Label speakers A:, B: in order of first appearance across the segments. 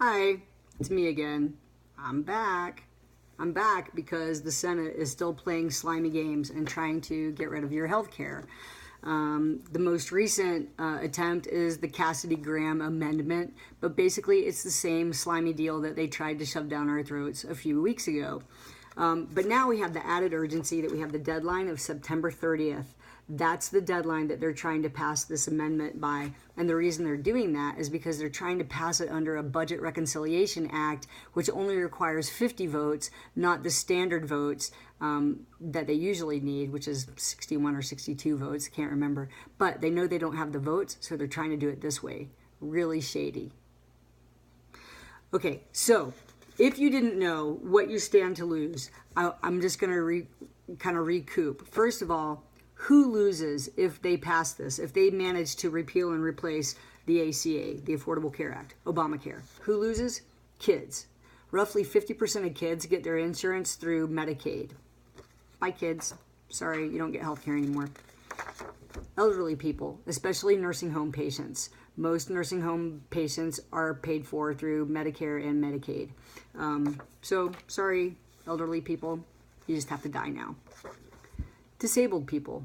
A: Hi, it's me again. I'm back. I'm back because the Senate is still playing slimy games and trying to get rid of your health care. The most recent attempt is the Cassidy-Graham amendment, but basically it's the same slimy deal that they tried to shove down our throats a few weeks ago. But now we have the added urgency that we have the deadline of September 30th. That's the deadline that they're trying to pass this amendment by. And the reason they're doing that is because they're trying to pass it under a Budget Reconciliation Act, which only requires 50 votes, not the standard votes that they usually need, which is 61 or 62 votes, can't remember. But they know they don't have the votes, so they're trying to do it this way. Really shady. Okay, so if you didn't know what you stand to lose, I'm just going to kind of recoup. First of all, who loses if they pass this, if they manage to repeal and replace the ACA, the Affordable Care Act, Obamacare? Who loses? Kids. Roughly 50% of kids get their insurance through Medicaid. Bye, kids. Sorry, you don't get health care anymore. Elderly people, especially nursing home patients. Most nursing home patients are paid for through Medicare and Medicaid. So, sorry, elderly people, you just have to die now. Disabled people.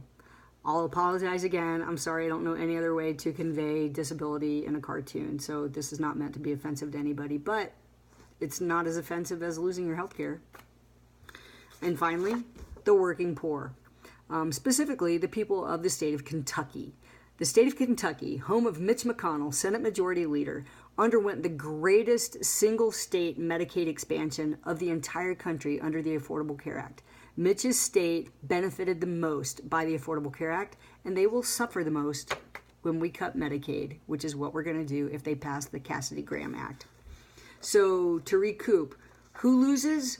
A: I'll apologize again. I'm sorry, I don't know any other way to convey disability in a cartoon, so this is not meant to be offensive to anybody, but it's not as offensive as losing your health care. And finally, the working poor. Specifically, the people of the state of Kentucky. The state of Kentucky, home of Mitch McConnell, Senate Majority Leader, underwent the greatest single-state Medicaid expansion of the entire country under the Affordable Care Act. Mitch's state benefited the most by the Affordable Care Act, and they will suffer the most when we cut Medicaid, which is what we're going to do if they pass the Cassidy-Graham Act. So, to recoup, who loses?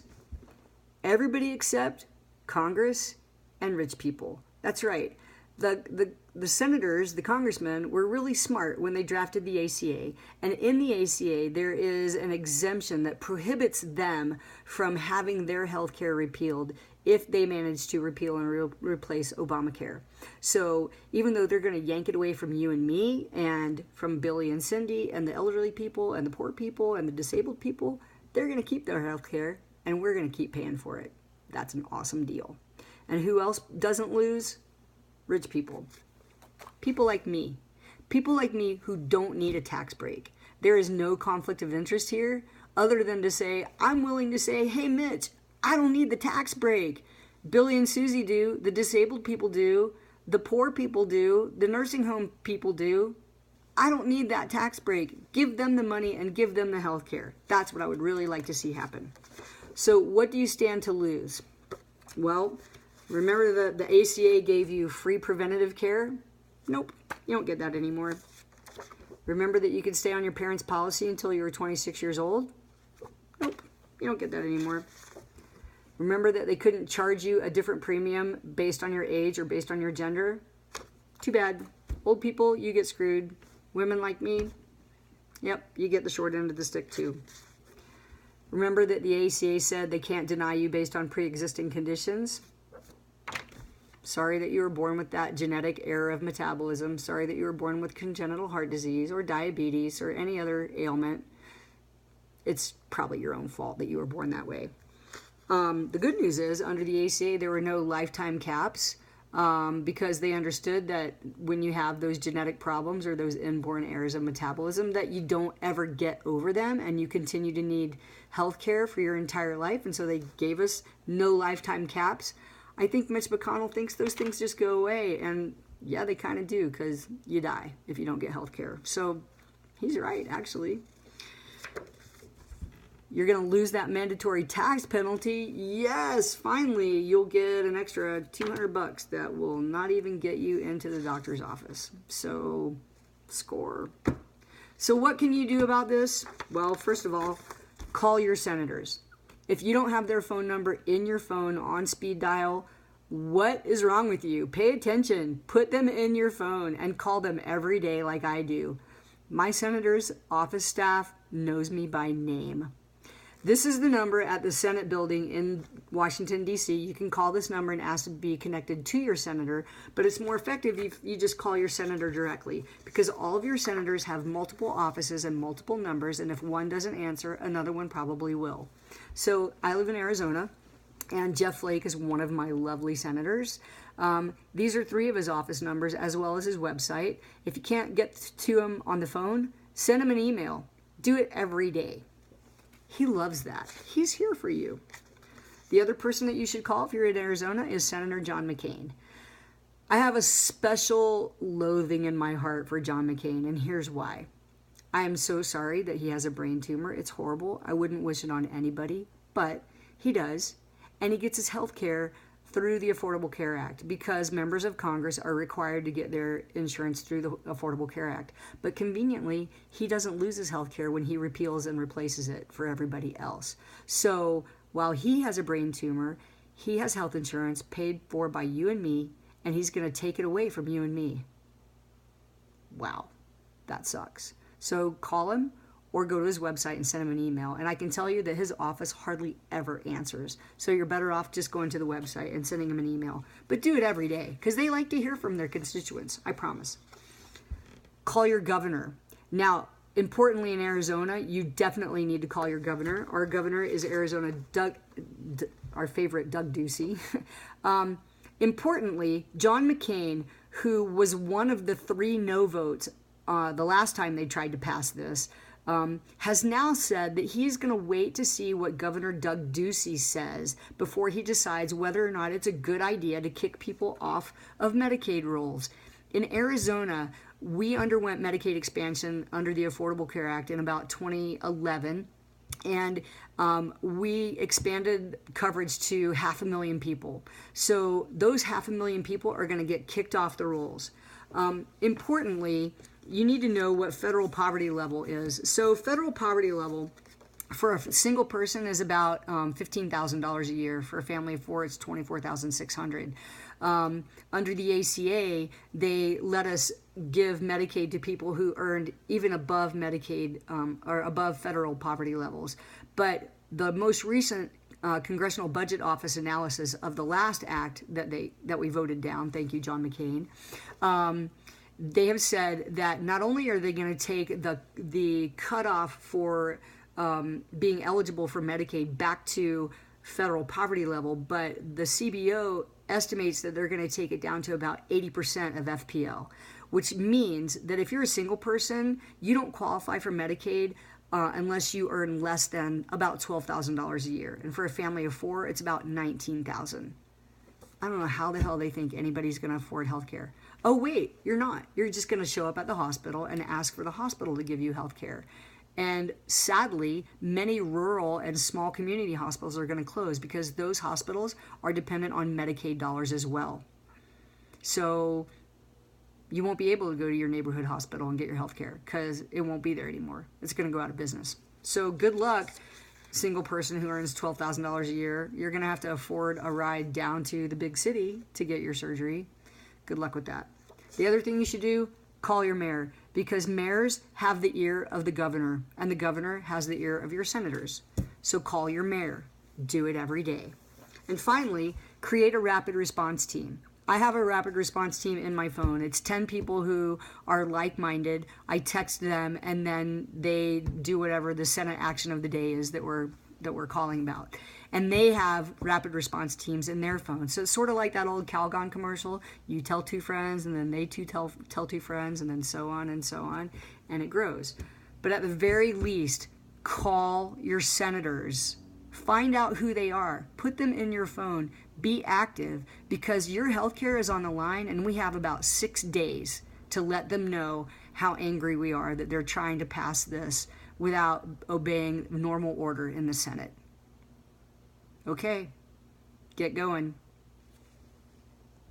A: Everybody except Congress and rich people. That's right. The senators, the congressmen, were really smart when they drafted the ACA. And in the ACA, there is an exemption that prohibits them from having their health care repealed if they manage to repeal and replace Obamacare. So even though they're going to yank it away from you and me and from Billy and Cindy and the elderly people and the poor people and the disabled people, they're going to keep their health care and we're going to keep paying for it. That's an awesome deal. And who else doesn't lose? Rich people. People like me. People like me who don't need a tax break. There is no conflict of interest here other than to say, I'm willing to say, hey, Mitch, I don't need the tax break. Billy and Susie do. The disabled people do. The poor people do. The nursing home people do. I don't need that tax break. Give them the money and give them the health care. That's what I would really like to see happen. So what do you stand to lose? Well, remember the ACA gave you free preventative care? Nope, you don't get that anymore. Remember that you could stay on your parents' policy until you were 26 years old? Nope, you don't get that anymore. Remember that they couldn't charge you a different premium based on your age or based on your gender? Too bad. Old people, you get screwed. Women like me, yep, you get the short end of the stick too. Remember that the ACA said they can't deny you based on pre-existing conditions? Sorry that you were born with that genetic error of metabolism. Sorry that you were born with congenital heart disease or diabetes or any other ailment. It's probably your own fault that you were born that way. The good news is, under the ACA, there were no lifetime caps because they understood that when you have those genetic problems or those inborn errors of metabolism, that you don't ever get over them and you continue to need health care for your entire life. And so they gave us no lifetime caps. I think Mitch McConnell thinks those things just go away. And yeah, they kind of do, because you die if you don't get health care. So he's right, actually. You're going to lose that mandatory tax penalty. Yes, finally, you'll get an extra $200 that will not even get you into the doctor's office. So, score. So what can you do about this? Well, first of all, call your senators. If you don't have their phone number in your phone on speed dial, what is wrong with you? Pay attention. Put them in your phone and call them every day like I do. My senator's office staff knows me by name. This is the number at the Senate building in Washington, D.C. You can call this number and ask to be connected to your senator, but it's more effective if you just call your senator directly, because all of your senators have multiple offices and multiple numbers, and if one doesn't answer, another one probably will. So I live in Arizona, and Jeff Flake is one of my lovely senators. These are 3 of his office numbers as well as his website. If you can't get to him on the phone, send him an email. Do it every day. He loves that. He's here for you. The other person that you should call if you're in Arizona is Senator John McCain. I have a special loathing in my heart for John McCain, and here's why. I am so sorry that he has a brain tumor. It's horrible. I wouldn't wish it on anybody, but he does. And he gets his health care through the Affordable Care Act, because members of Congress are required to get their insurance through the Affordable Care Act. But conveniently, he doesn't lose his health care when he repeals and replaces it for everybody else. So while he has a brain tumor, he has health insurance paid for by you and me, and he's going to take it away from you and me. Wow, that sucks. So call him or go to his website and send him an email. And I can tell you that his office hardly ever answers. So you're better off just going to the website and sending him an email. But do it every day, because they like to hear from their constituents, I promise. Call your governor. Now, importantly in Arizona, you definitely need to call your governor. Our governor is Arizona our favorite Doug Ducey. Importantly, John McCain, who was one of the 3 no votes the last time they tried to pass this, has now said that he's going to wait to see what Governor Doug Ducey says before he decides whether or not it's a good idea to kick people off of Medicaid rolls. In Arizona, we underwent Medicaid expansion under the Affordable Care Act in about 2011, and we expanded coverage to 500,000 people. So those 500,000 people are going to get kicked off the rolls. Importantly, you need to know what federal poverty level is. So federal poverty level for a single person is about $15,000 a year. For a family of 4, it's $24,600. Under the ACA, they let us give Medicaid to people who earned even above Medicaid or above federal poverty levels. But the most recent Congressional Budget Office analysis of the last act that we voted down, thank you, John McCain, they have said that not only are they going to take the cutoff for being eligible for Medicaid back to federal poverty level, but the CBO estimates that they're going to take it down to about 80% of FPL, which means that if you're a single person, you don't qualify for Medicaid unless you earn less than about $12,000 a year. And for a family of 4, it's about $19,000. I don't know how the hell they think anybody's going to afford health care. Oh, wait, you're not. You're just going to show up at the hospital and ask for the hospital to give you health care. And sadly, many rural and small community hospitals are going to close because those hospitals are dependent on Medicaid dollars as well. So you won't be able to go to your neighborhood hospital and get your health care because it won't be there anymore. It's going to go out of business. So good luck, single person who earns $12,000 a year. You're going to have to afford a ride down to the big city to get your surgery. Good luck with that. The other thing you should do, call your mayor, because mayors have the ear of the governor, and the governor has the ear of your senators. So call your mayor. Do it every day. And finally, create a rapid response team. I have a rapid response team in my phone. It's 10 people who are like-minded. I text them, and then they do whatever the Senate action of the day is that we're calling about. And they have rapid response teams in their phones. So it's sort of like that old Calgon commercial. You tell 2 friends, and then they tell 2 friends, and then so on, and it grows. But at the very least, call your senators. Find out who they are. Put them in your phone. Be active, because your health care is on the line, and we have about 6 days to let them know how angry we are that they're trying to pass this without obeying normal order in the Senate. Okay, get going.